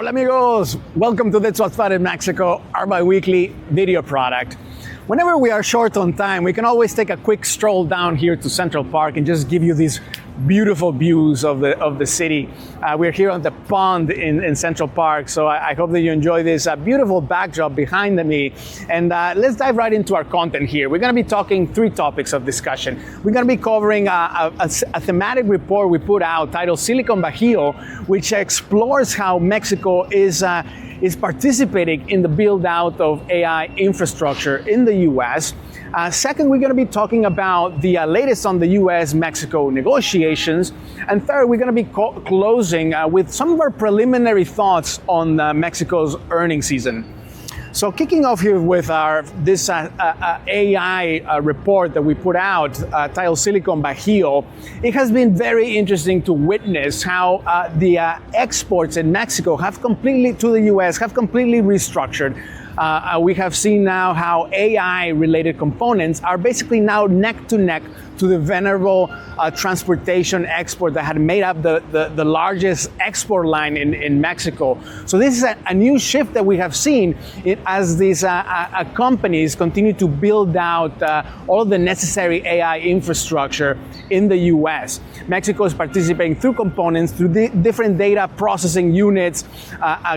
Hola amigos, welcome to That's What's Fun in Mexico, our bi-weekly video product. Whenever we are short on time, we can always take a quick stroll down here to Central Park and just give you these beautiful views of the city. We're here on the pond in Central Park, so I hope that you enjoy this beautiful backdrop behind me. And let's dive right into our content here. We're going to be talking three topics of discussion. We're going to be covering a thematic report we put out titled Silicon Bajío, which explores how Mexico is participating in the build out of AI infrastructure in the US. Second, we're going to be talking about the latest on the US-Mexico negotiations. And third, we're going to be closing with some of our preliminary thoughts on Mexico's earnings season. So kicking off here with this AI report that we put out titled Silicon Bajío, it has been very interesting to witness how the exports in Mexico to the US have completely restructured. We have seen now how AI-related components are basically now neck to neck to the venerable transportation export that had made up the largest export line in Mexico. So this is a new shift that we have seen as these companies continue to build out all of the necessary AI infrastructure in the US. Mexico is participating through components, through different data processing units,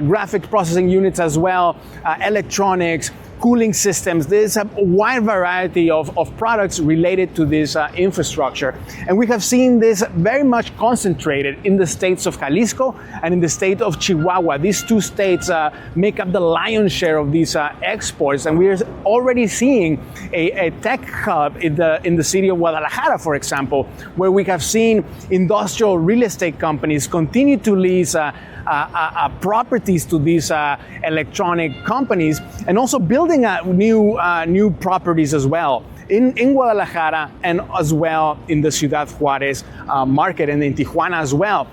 graphic processing units as well, electronics, cooling systems. There's a wide variety of products related to this infrastructure. And we have seen this very much concentrated in the states of Jalisco and in the state of Chihuahua. These two states make up the lion's share of these exports. And we are already seeing a tech hub in the city of Guadalajara, for example, where we have seen industrial real estate companies continue to lease properties to these electronic companies, and also building new properties as well in Guadalajara and as well in the Ciudad Juárez market and in Tijuana as well.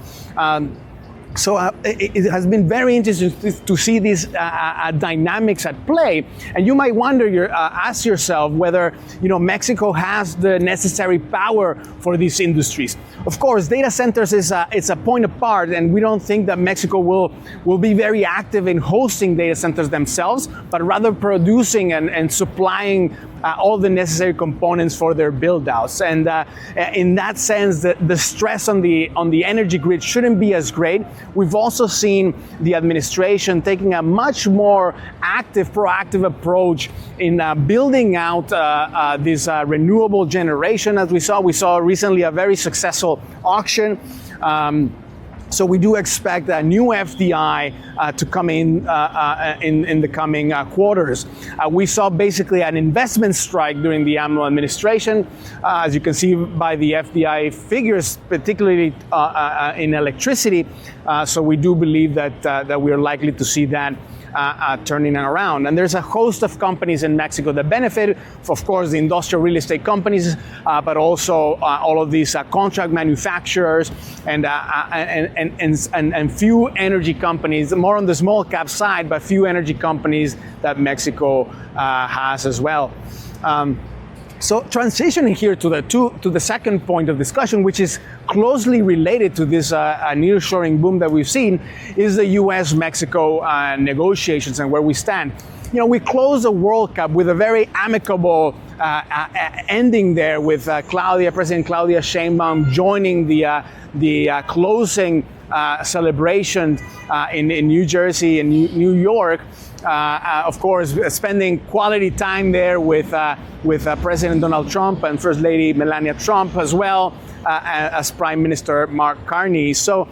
So it has been very interesting to see these dynamics at play, and you might ask yourself whether Mexico has the necessary power for these industries. Of course, data centers is a point apart, and we don't think that Mexico will be very active in hosting data centers themselves, but rather producing and supplying all the necessary components for their build-outs. And in that sense, the stress on the energy grid shouldn't be as great. We've also seen the administration taking a much more active, proactive approach in building out this renewable generation. As we saw recently a very successful auction. So we do expect a new FDI to come in the coming quarters. We saw basically an investment strike during the AMLO administration, as you can see by the FDI figures, particularly in electricity. So we do believe that we are likely to see that turning around. And there's a host of companies in Mexico that benefit, of course, the industrial real estate companies, but also all of these contract manufacturers and few energy companies, more on the small cap side, but few energy companies that Mexico has as well. So transitioning here to the second point of discussion, which is closely related to this nearshoring boom that we've seen, is the US-Mexico negotiations and where we stand. We closed the World Cup with a very amicable ending there, with President Claudia Sheinbaum joining the closing celebration in New Jersey and New York. Of course, spending quality time there with President Donald Trump and First Lady Melania Trump, as well as Prime Minister Mark Carney. So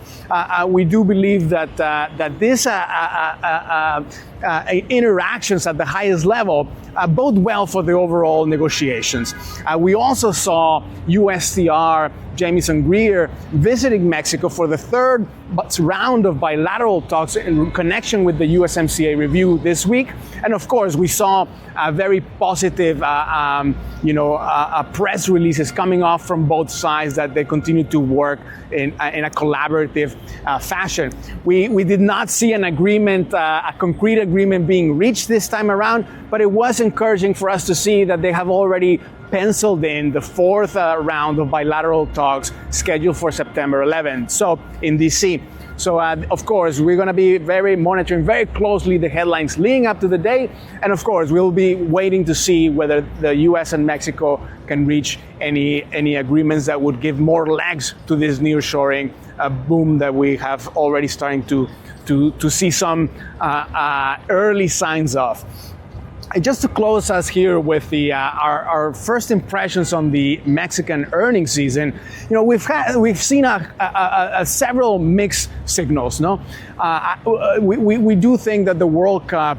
we do believe that this interactions at the highest level bode well for the overall negotiations. We also saw USTR Jamieson Greer visiting Mexico for the third round of bilateral talks in connection with the USMCA review this week. And of course, we saw very positive press releases coming off from both sides that they continue to work in a collaborative fashion. We did not see an agreement, a concrete agreement being reached this time around, but it was encouraging for us to see that they have already penciled in the fourth round of bilateral talks scheduled for September 11th, so in DC. So of course, we're going to be monitoring very closely the headlines leading up to the day. And of course, we'll be waiting to see whether the US and Mexico can reach any agreements that would give more legs to this nearshoring boom that we have already starting to see some early signs of. And just to close us here with our first impressions on the Mexican earnings season, we've seen several mixed signals. No, we do think that the World Cup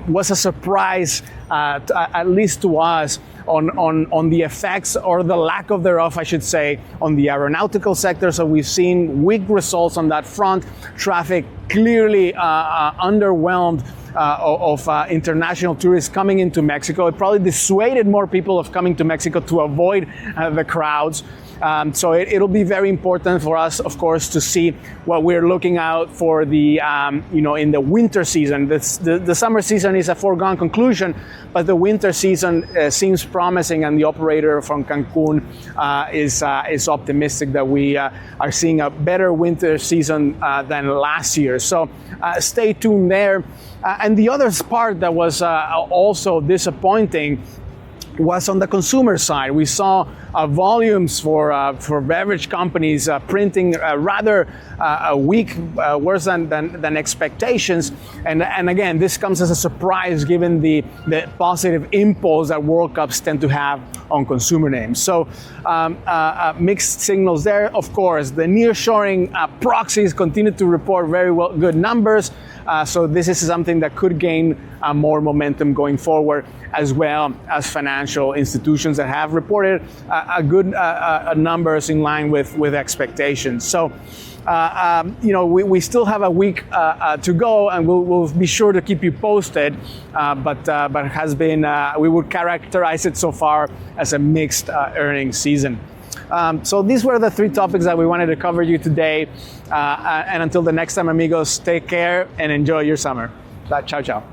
was a surprise, at least to us, on the effects, or the lack of thereof, I should say, on the aeronautical sector. So we've seen weak results on that front. Traffic clearly underwhelmed of international tourists coming into Mexico. It probably dissuaded more people of coming to Mexico to avoid the crowds. So it'll be very important for us, of course, to see what we're looking out for in the winter season. The summer season is a foregone conclusion, but the winter season seems promising, and the operator from Cancun is optimistic that we are seeing a better winter season than last year. So stay tuned there. And the other part that was also disappointing was on the consumer side. We saw volumes for beverage companies printing rather weak, worse than expectations. And again, this comes as a surprise given the positive impulse that World Cups tend to have on consumer names. So mixed signals there. Of course, the nearshoring proxies continue to report very good numbers. So this is something that could gain more momentum going forward, as well as financial institutions that have reported good numbers in line with expectations. So, we still have a week to go, and we'll be sure to keep you posted. But it has been, we would characterize it so far as a mixed earnings season. So these were the three topics that we wanted to cover you today. And until the next time, amigos, take care and enjoy your summer. Ciao, ciao.